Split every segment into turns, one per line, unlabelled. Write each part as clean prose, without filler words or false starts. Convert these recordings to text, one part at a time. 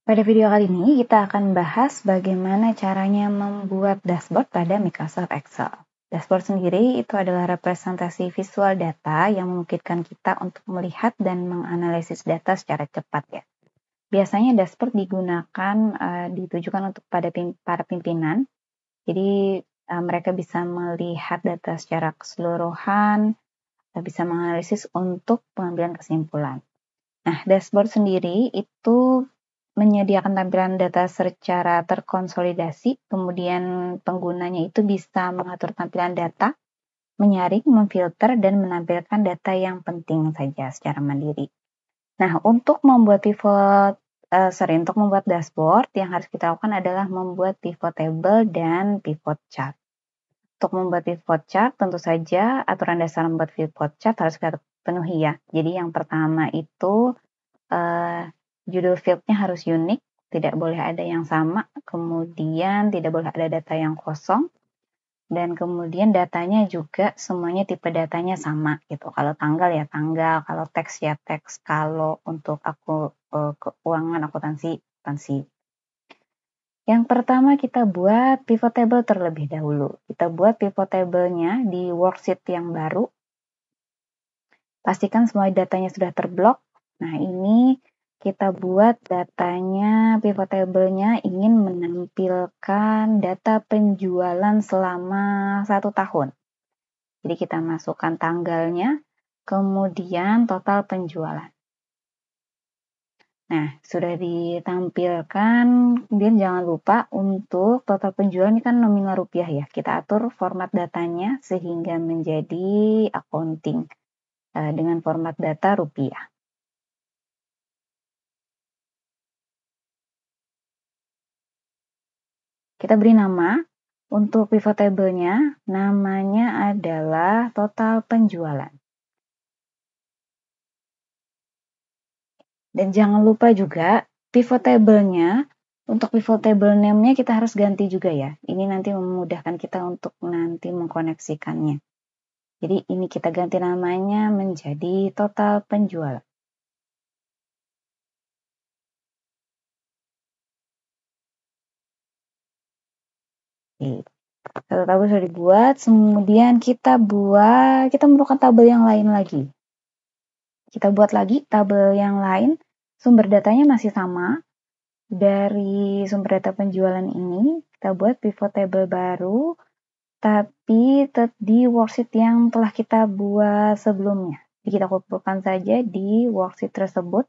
Pada video kali ini kita akan bahas bagaimana caranya membuat dashboard pada Microsoft Excel. Dashboard sendiri itu adalah representasi visual data yang memungkinkan kita untuk melihat dan menganalisis data secara cepat ya. Biasanya dashboard digunakan ditujukan untuk para pimpinan. Jadi mereka bisa melihat data secara keseluruhan, bisa menganalisis untuk pengambilan kesimpulan. Nah, dashboard sendiri itu menyediakan tampilan data secara terkonsolidasi, kemudian penggunanya itu bisa mengatur tampilan data, menyaring, memfilter, dan menampilkan data yang penting saja secara mandiri. Nah, untuk membuat untuk membuat dashboard, yang harus kita lakukan adalah membuat pivot table dan pivot chart. Untuk membuat pivot chart, tentu saja aturan dasar membuat pivot chart harus kita penuhi ya. Jadi yang pertama itu judul fieldnya harus unik, tidak boleh ada yang sama, kemudian tidak boleh ada data yang kosong, dan kemudian datanya juga semuanya tipe datanya sama gitu. Kalau tanggal ya tanggal, kalau teks ya teks, kalau untuk keuangan akuntansi. Yang pertama kita buat pivot table terlebih dahulu. Kita buat pivot table-nya di worksheet yang baru. Pastikan semua datanya sudah terblok. Nah, ini kita buat datanya, pivot table-nya ingin menampilkan data penjualan selama 1 tahun. Jadi kita masukkan tanggalnya, kemudian total penjualan. Nah, sudah ditampilkan, kemudian jangan lupa untuk total penjualan ini kan nominal rupiah ya. Kita atur format datanya sehingga menjadi accounting dengan format data rupiah. Kita beri nama untuk pivot table-nya, namanya adalah total penjualan. Dan jangan lupa juga pivot table-nya, untuk pivot table name-nya kita harus ganti juga ya. Ini nanti memudahkan kita untuk nanti mengkoneksikannya. Jadi ini kita ganti namanya menjadi total penjualan. Oke. Satu tabel sudah dibuat, kemudian kita memerlukan tabel yang lain lagi. Kita buat lagi tabel yang lain, sumber datanya masih sama. Dari sumber data penjualan ini, kita buat pivot table baru, tapi di worksheet yang telah kita buat sebelumnya. Jadi kita kumpulkan saja di worksheet tersebut.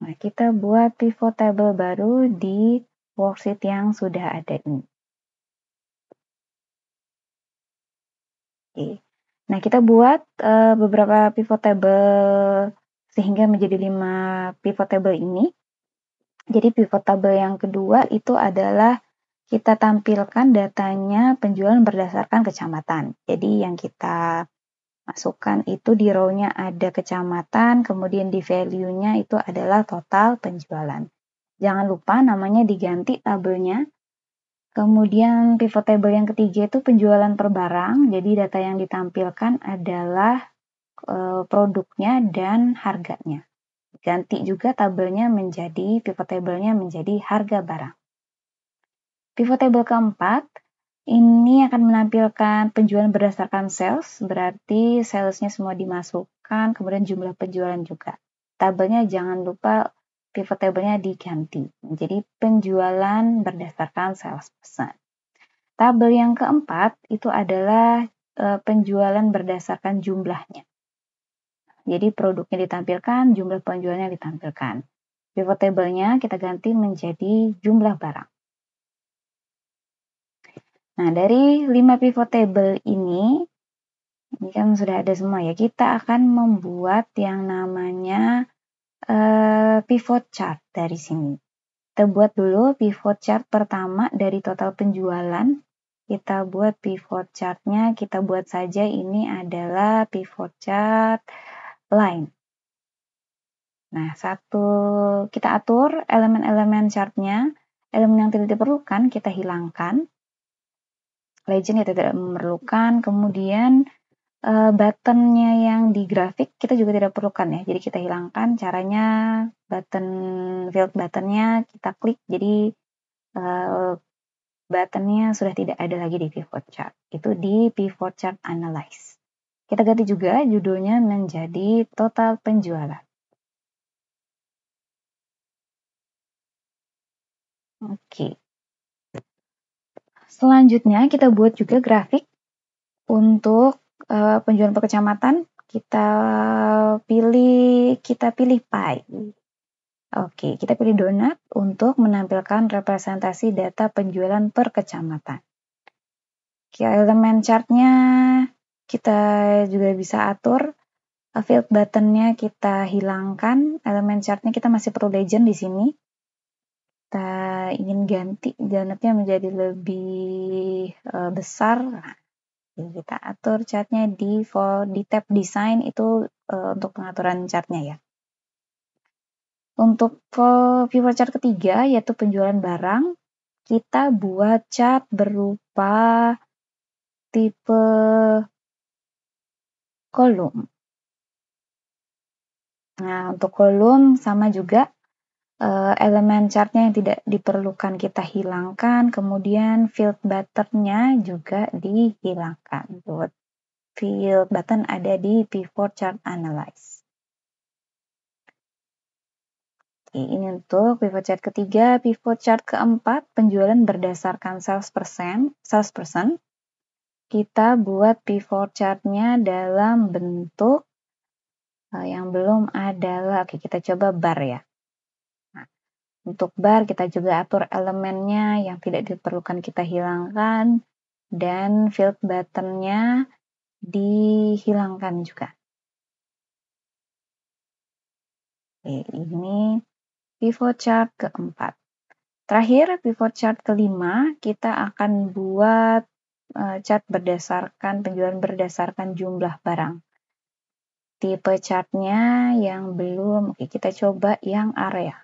Nah, kita buat pivot table baru di worksheet yang sudah ada ini. Oke. Nah, kita buat beberapa pivot table sehingga menjadi 5 pivot table ini. Jadi pivot table yang kedua itu adalah kita tampilkan datanya penjualan berdasarkan kecamatan. Jadi yang kita masukkan itu di row-nya ada kecamatan, kemudian di value-nya itu adalah total penjualan. Jangan lupa namanya diganti tabelnya. Kemudian pivot table yang ketiga itu penjualan per barang. Jadi data yang ditampilkan adalah produknya dan harganya. Ganti juga tabelnya menjadi, pivot table-nya menjadi harga barang. Pivot table keempat, ini akan menampilkan penjualan berdasarkan sales, berarti salesnya semua dimasukkan, kemudian jumlah penjualan juga. Tabelnya jangan lupa pivot table-nya diganti, menjadi penjualan berdasarkan sales person. Tabel yang keempat itu adalah penjualan berdasarkan jumlahnya. Jadi produknya ditampilkan, jumlah penjualnya ditampilkan. Pivot table-nya kita ganti menjadi jumlah barang. Nah, dari 5 pivot table ini kan sudah ada semua ya, kita akan membuat yang namanya pivot chart dari sini. Kita buat dulu pivot chart pertama dari total penjualan. Kita buat pivot chart-nya, kita buat saja ini adalah pivot chart line. Nah, kita atur elemen-elemen chart-nya, elemen yang tidak diperlukan kita hilangkan. Legend ya tidak memerlukan, kemudian buttonnya yang di grafik kita juga tidak perlukan ya. Jadi kita hilangkan. Caranya field buttonnya kita klik. Jadi buttonnya sudah tidak ada lagi di pivot chart. Itu di pivot chart analyze. Kita ganti juga judulnya menjadi total penjualan. Oke. Selanjutnya kita buat juga grafik untuk penjualan per kecamatan. Kita pilih pie. Oke, kita pilih donat untuk menampilkan representasi data penjualan per kecamatan. Elemen chartnya kita juga bisa atur. Field buttonnya kita hilangkan. Elemen chartnya kita masih perlu legend di sini. Kita ingin ganti donatnya menjadi lebih besar. Nah, kita atur chartnya di tab design itu untuk pengaturan chartnya ya. Untuk pivot chart ketiga yaitu penjualan barang, kita buat chart berupa tipe kolom. Nah, untuk kolom sama juga elemen chartnya yang tidak diperlukan kita hilangkan, kemudian field buttonnya juga dihilangkan. Buat field button ada di pivot chart analyze. Oke, ini untuk pivot chart ketiga. Pivot chart keempat, penjualan berdasarkan sales person. Kita buat pivot chartnya dalam bentuk yang belum ada. Oke, kita coba bar ya. Nah, untuk bar kita juga atur elemennya yang tidak diperlukan kita hilangkan dan field buttonnya dihilangkan juga. Oke, ini pivot chart keempat. Terakhir, pivot chart kelima, kita akan buat chart berdasarkan penjualan berdasarkan jumlah barang. Tipe chartnya yang belum, oke kita coba yang area.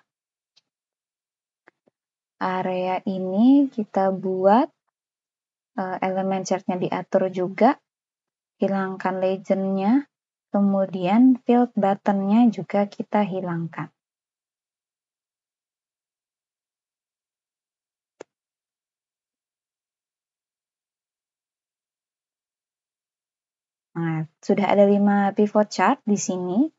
Area ini kita buat elemen chartnya diatur juga, hilangkan legendnya, kemudian field buttonnya juga kita hilangkan. Nah, sudah ada 5 pivot chart di sini.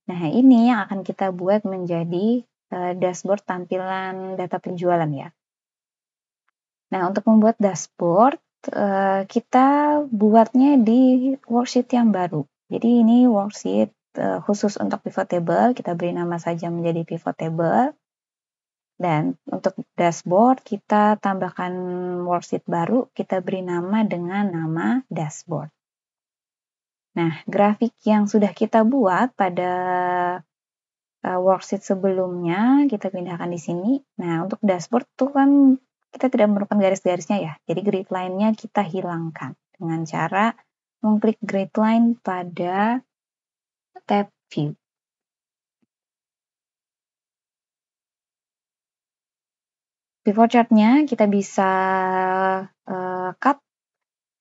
Nah, ini yang akan kita buat menjadi dashboard tampilan data penjualan ya. Nah, untuk membuat dashboard, kita buatnya di worksheet yang baru. Jadi ini worksheet khusus untuk pivot table, kita beri nama saja menjadi pivot table. Dan untuk dashboard, kita tambahkan worksheet baru, kita beri nama dengan nama dashboard. Nah, grafik yang sudah kita buat pada worksheet sebelumnya, kita pindahkan di sini. Nah, untuk dashboard tuh kan kita tidak memerlukan garis-garisnya ya. Jadi grid line-nya kita hilangkan dengan cara mengklik grid line pada tab view. Pivot chart-nya kita bisa cut,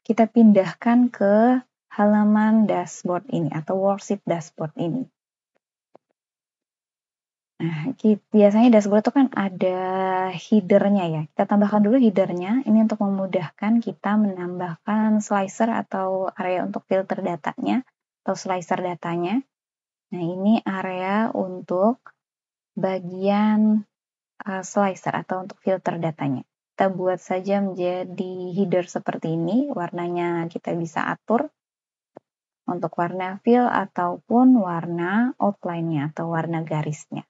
kita pindahkan ke halaman dashboard ini atau worksheet dashboard ini. Nah, biasanya dashboard itu kan ada header-nya ya. Kita tambahkan dulu header-nya. Ini untuk memudahkan kita menambahkan slicer atau area untuk filter datanya atau slicer datanya. Nah, ini area untuk bagian slicer atau untuk filter datanya. Kita buat saja menjadi header seperti ini. Warnanya kita bisa atur untuk warna fill ataupun warna outline-nya atau warna garisnya.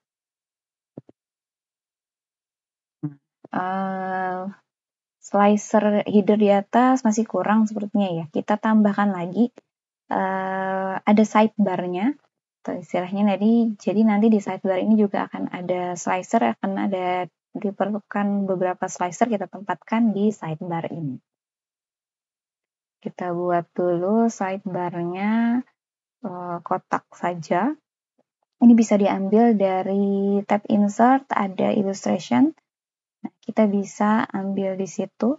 Slicer header di atas masih kurang sepertinya ya. Kita tambahkan lagi ada sidebar-nya atau istilahnya jadi nanti di sidebar ini juga akan ada slicer, akan ada diperlukan beberapa slicer kita tempatkan di sidebar ini. Kita buat dulu sidebar-nya kotak saja. Ini bisa diambil dari tab insert, ada illustration. Nah, kita bisa ambil di situ.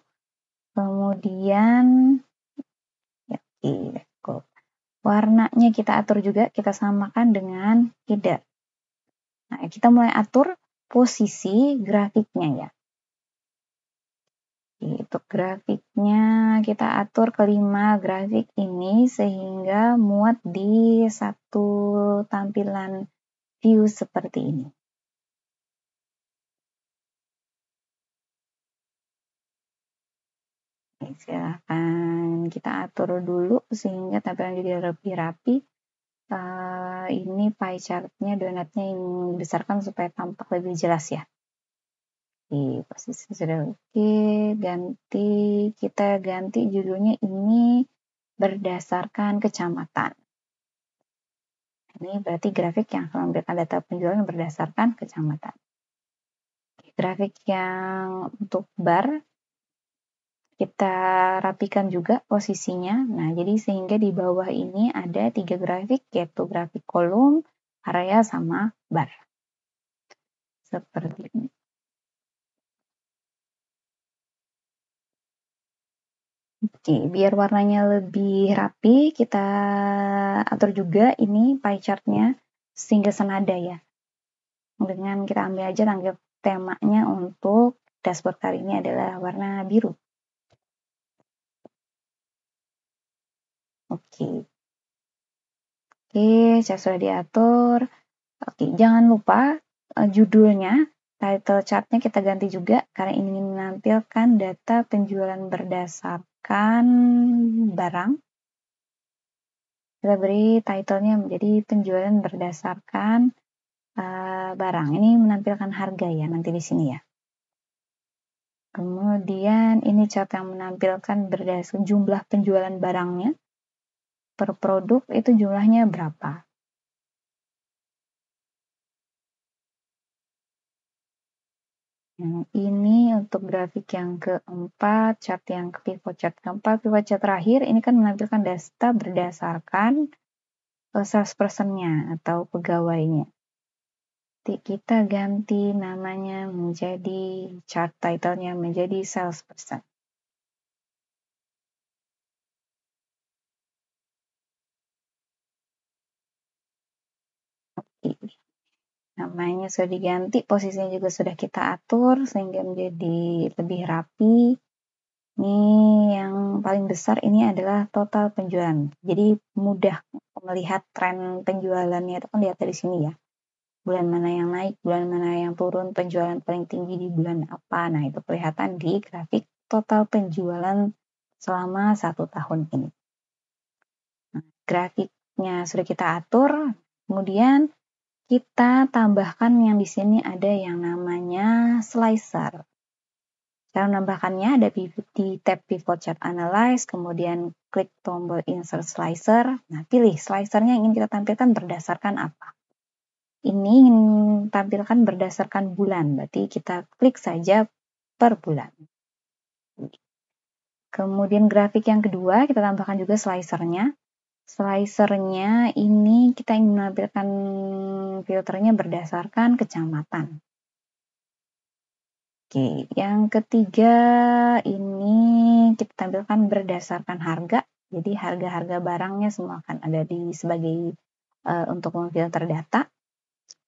Kemudian, ya, Warnanya kita atur juga, kita samakan dengan header. Nah, kita mulai atur posisi grafiknya ya. Untuk grafiknya kita atur kelima grafik ini sehingga muat di satu tampilan view seperti ini. Silahkan kita atur dulu sehingga tampilan jadi lebih rapi. Ini pie chartnya, donatnya yang dibesarkan supaya tampak lebih jelas ya. Di posisi sudah oke, kita ganti judulnya ini berdasarkan kecamatan. Ini berarti grafik yang menampilkan data penjualan berdasarkan kecamatan. Grafik yang untuk bar kita rapikan juga posisinya. Nah, jadi sehingga di bawah ini ada 3 grafik, yaitu grafik kolom, area, sama bar. Seperti ini. Oke, biar warnanya lebih rapi, kita atur juga ini pie chartnya sehingga senada ya. Dengan kita ambil aja temanya untuk dashboard kali ini adalah warna biru. Oke, saya sudah diatur. Oke, jangan lupa judulnya, title chartnya kita ganti juga karena ini menampilkan data penjualan berdasarkan barang. Kita beri titlenya menjadi penjualan berdasarkan barang. Ini menampilkan harga ya nanti di sini ya. Kemudian ini chart yang menampilkan berdasarkan jumlah penjualan barangnya. Per produk itu jumlahnya berapa. Nah, ini untuk grafik yang keempat, chart yang pivot chart keempat, pivot chart terakhir, ini kan menampilkan data berdasarkan salesperson-nya atau pegawainya. Jadi kita ganti namanya menjadi chart title-nya menjadi salesperson. Namanya sudah diganti, posisinya juga sudah kita atur sehingga menjadi lebih rapi. Ini yang paling besar ini adalah total penjualan. Jadi mudah melihat tren penjualannya itu kan lihat dari sini ya. Bulan mana yang naik, bulan mana yang turun, penjualan paling tinggi di bulan apa. Nah, itu kelihatan di grafik total penjualan selama 1 tahun ini. Nah, grafiknya sudah kita atur, kemudian kita tambahkan yang di sini ada yang namanya slicer. Cara menambahkannya ada di tab Pivot Chart Analyze, kemudian klik tombol Insert Slicer. Nah, pilih slicernya yang ingin kita tampilkan berdasarkan apa. Ini ingin tampilkan berdasarkan bulan, berarti kita klik saja per bulan. Kemudian grafik yang kedua, kita tambahkan juga slicernya. Slicernya ini kita ingin menampilkan filternya berdasarkan kecamatan. Oke, yang ketiga ini kita tampilkan berdasarkan harga. Jadi harga-harga barangnya semua akan ada di sebagai untuk memfilter data.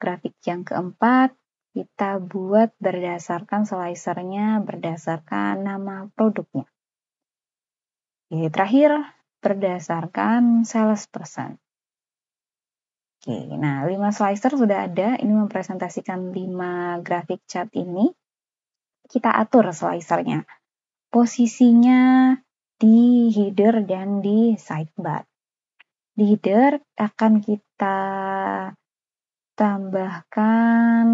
Grafik yang keempat kita buat berdasarkan slicernya berdasarkan nama produknya. Oke, terakhir berdasarkan salesperson. Oke, nah 5 slicer sudah ada. Ini mempresentasikan 5 grafik chart ini. Kita atur slicernya. Posisinya di header dan di sidebar. Di header akan kita tambahkan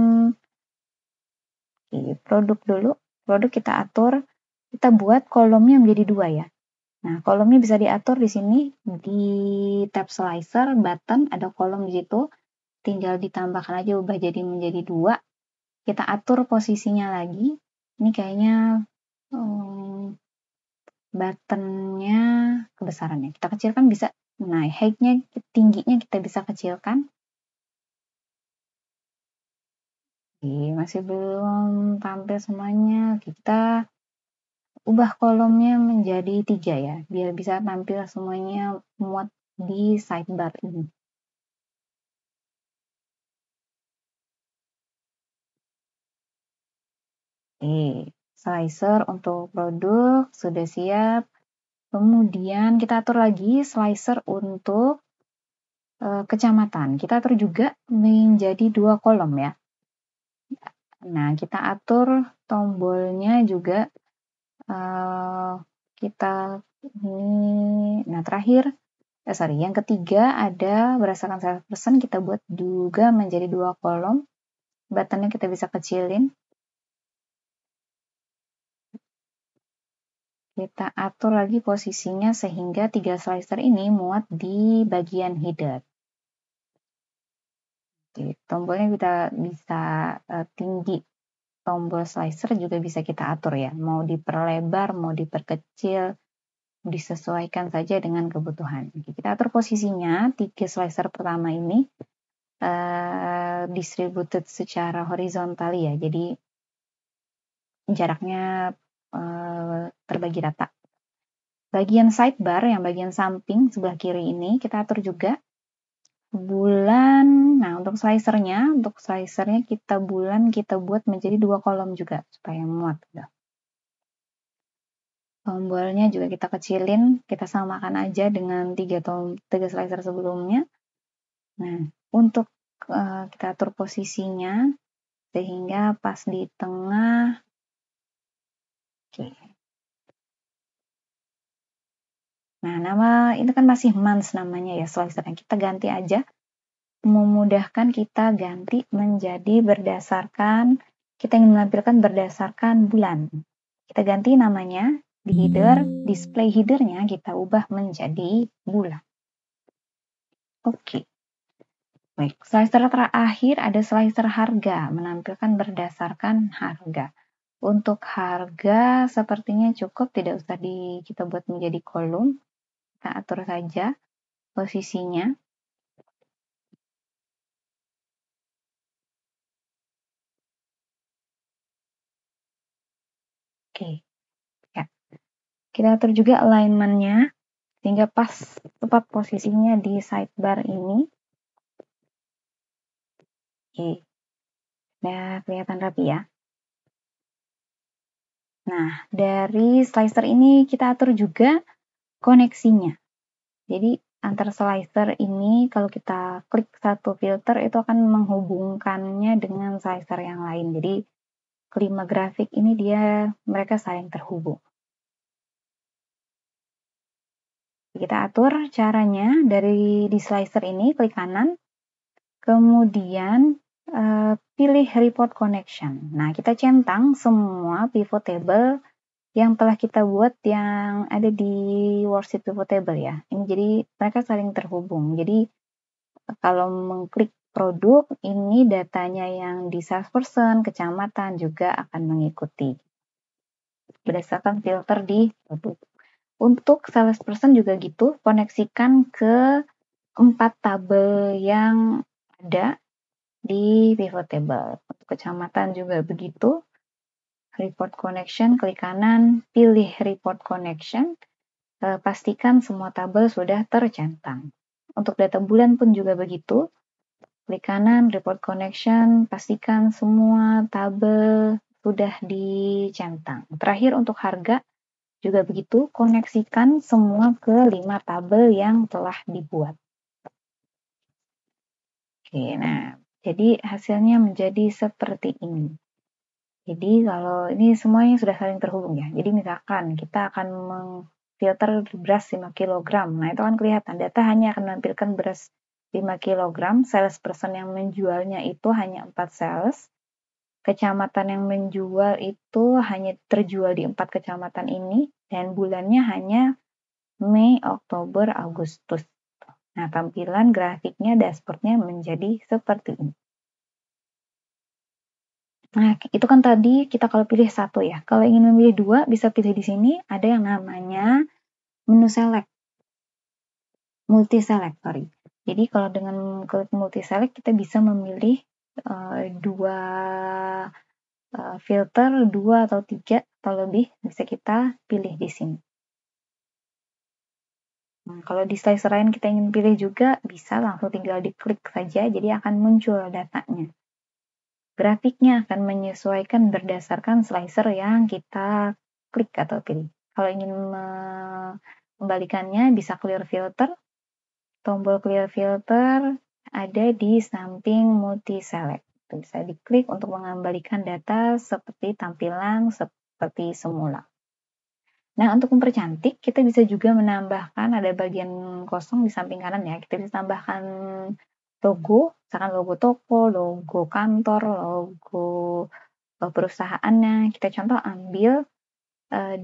produk dulu. Produk kita atur. Kita buat kolomnya menjadi 2 ya. Nah, kolomnya bisa diatur di sini di tab slicer button ada kolom di situ. Tinggal ditambahkan aja ubah jadi menjadi 2. Kita atur posisinya lagi. Ini kayaknya buttonnya kebesarannya. Kita kecilkan bisa. Nah, height-nya, tingginya kita bisa kecilkan. Oke, masih belum tampil semuanya. Kita ubah kolomnya menjadi 3 ya, biar bisa tampil semuanya muat di sidebar ini. Oke, slicer untuk produk sudah siap. Kemudian kita atur lagi slicer untuk kecamatan. Kita atur juga menjadi 2 kolom ya. Nah, kita atur tombolnya juga kita ini. Nah, terakhir yang ketiga ada berdasarkan salesperson kita buat juga menjadi 2 kolom. Buttonnya kita bisa kecilin. Kita atur lagi posisinya sehingga 3 slicer ini muat di bagian header. Oke, tombolnya bisa tinggi. Tombol slicer juga bisa kita atur ya. Mau diperlebar, mau diperkecil, disesuaikan saja dengan kebutuhan. Oke, kita atur posisinya 3 slicer pertama ini distributed secara horizontal ya. Jadi jaraknya terbagi rata. Bagian sidebar yang bagian samping sebelah kiri ini kita atur juga bulan. Nah, untuk slicernya kita buat menjadi 2 kolom juga supaya muat. Tombolnya juga kita kecilin, kita samakan aja dengan 3 slicer sebelumnya. Nah, untuk kita atur posisinya sehingga pas di tengah. Oke. Nah, nama itu kan masih months namanya ya slicernya. Kita ganti aja. Memudahkan kita ganti menjadi kita ingin menampilkan berdasarkan bulan. Kita ganti namanya di header, display headernya kita ubah menjadi bulan. Oke. Baik, slicer terakhir ada slicer harga, menampilkan berdasarkan harga. Untuk harga sepertinya cukup, tidak usah kita buat menjadi kolom. Kita atur saja posisinya. Oke, ya. Kita atur juga alignment-nya sehingga pas tepat posisinya di sidebar ini. Oke, nah kelihatan rapi ya. Nah, dari slicer ini kita atur juga koneksinya. Jadi antar slicer ini kalau kita klik satu filter itu akan menghubungkannya dengan slicer yang lain. Jadi kelima grafik ini mereka saling terhubung. Kita atur caranya di slicer ini klik kanan, kemudian pilih report connection. Nah, kita centang semua pivot table yang telah kita buat yang ada di worksheet pivot table ya. Ini jadi mereka saling terhubung. Jadi kalau mengklik produk, ini datanya yang di salesperson, kecamatan juga akan mengikuti. Berdasarkan filter di produk. Untuk salesperson juga gitu, koneksikan ke 4 tabel yang ada di pivot table. Untuk kecamatan juga begitu. Report connection, klik kanan, pilih report connection, pastikan semua tabel sudah tercentang. Untuk data bulan pun juga begitu. Klik kanan, report connection, pastikan semua tabel sudah dicentang. Terakhir untuk harga juga begitu, koneksikan semua ke 5 tabel yang telah dibuat. Oke, nah, jadi hasilnya menjadi seperti ini. Jadi kalau ini semuanya sudah saling terhubung ya. Jadi misalkan kita akan mengfilter beras 5 kg. Nah, itu kan kelihatan data hanya akan menampilkan beras 5 kg. Salesperson yang menjualnya itu hanya 4 sales. Kecamatan yang menjual itu hanya terjual di 4 kecamatan ini. Dan bulannya hanya Mei, Oktober, Agustus. Nah, tampilan grafiknya, dashboardnya menjadi seperti ini. Nah, itu kan tadi kita kalau pilih satu ya. Kalau ingin memilih 2, bisa pilih di sini. Ada yang namanya menu select. Multi select, sorry. Jadi kalau dengan klik multi select, kita bisa memilih 2 filter, 2 atau 3 atau lebih. Bisa kita pilih di sini. Nah, kalau di slicer lain kita ingin pilih juga, bisa langsung tinggal diklik saja, jadi akan muncul datanya. Grafiknya akan menyesuaikan berdasarkan slicer yang kita klik atau pilih. Kalau ingin membalikannya, bisa clear filter. Tombol clear filter ada di samping multi select. Bisa diklik untuk mengembalikan data seperti tampilan seperti semula. Nah, untuk mempercantik, kita bisa juga menambahkan, ada bagian kosong di samping kanan ya, kita bisa tambahkan logo, misalkan logo toko, logo kantor, logo perusahaannya. Kita contoh ambil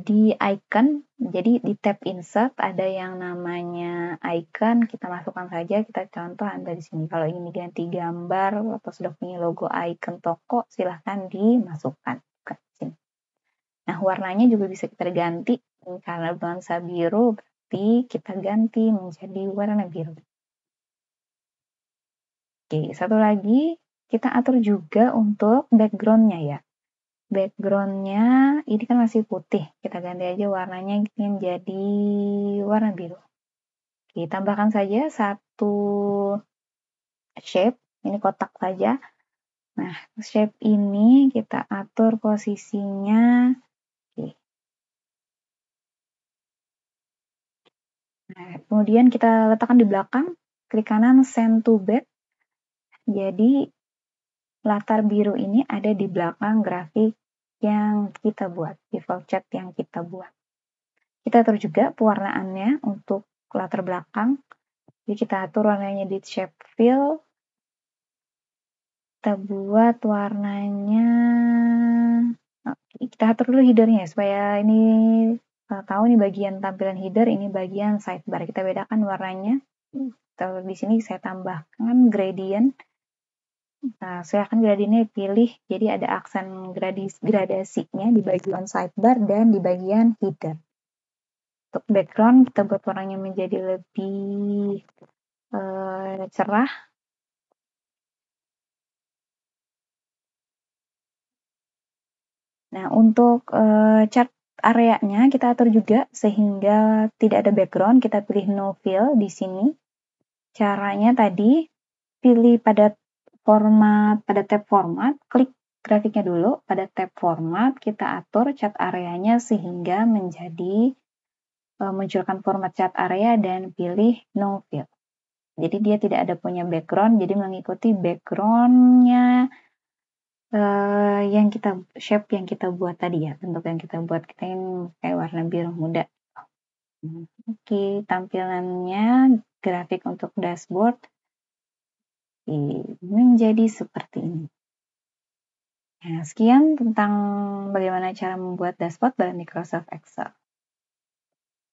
di icon, jadi di tab insert ada yang namanya icon, kita masukkan saja, kita contoh ambil di sini. Kalau ingin diganti gambar atau sudah punya logo icon toko, silahkan dimasukkan ke sini. Nah, warnanya juga bisa kita ganti, karena nuansa biru, berarti kita ganti menjadi warna biru. Oke, satu lagi, kita atur juga untuk background-nya ya. Background-nya ini kan masih putih, kita ganti aja warnanya menjadi warna biru. Oke, tambahkan saja satu shape, ini kotak saja. Nah, shape ini kita atur posisinya. Oke. Nah, kemudian kita letakkan di belakang, klik kanan send to back. Jadi latar biru ini ada di belakang grafik yang kita buat, default chat yang kita buat. Kita atur juga pewarnaannya untuk latar belakang. Jadi kita atur warnanya di shape fill. Kita buat warnanya. Oke, kita atur dulu headernya supaya ini tahu nih bagian tampilan header, ini bagian sidebar. Kita bedakan warnanya. Di sini saya tambahkan gradient. Nah, silahkan gradientnya pilih, jadi ada aksen gradasinya di bagian sidebar dan di bagian header. Untuk background, kita buat warnanya menjadi lebih cerah. Nah, untuk chart areanya kita atur juga sehingga tidak ada background, kita pilih no fill di sini. Caranya tadi, pilih pada tab format, klik grafiknya dulu, pada tab format kita atur cat areanya sehingga menjadi munculkan format cat area dan pilih no fill. Jadi dia tidak ada punya background, jadi mengikuti backgroundnya shape yang kita buat tadi ya, bentuk yang kita buat, kita yang kayak warna biru muda. Oke, tampilannya grafik untuk dashboard menjadi seperti ini. Nah, sekian tentang bagaimana cara membuat dashboard dalam Microsoft Excel.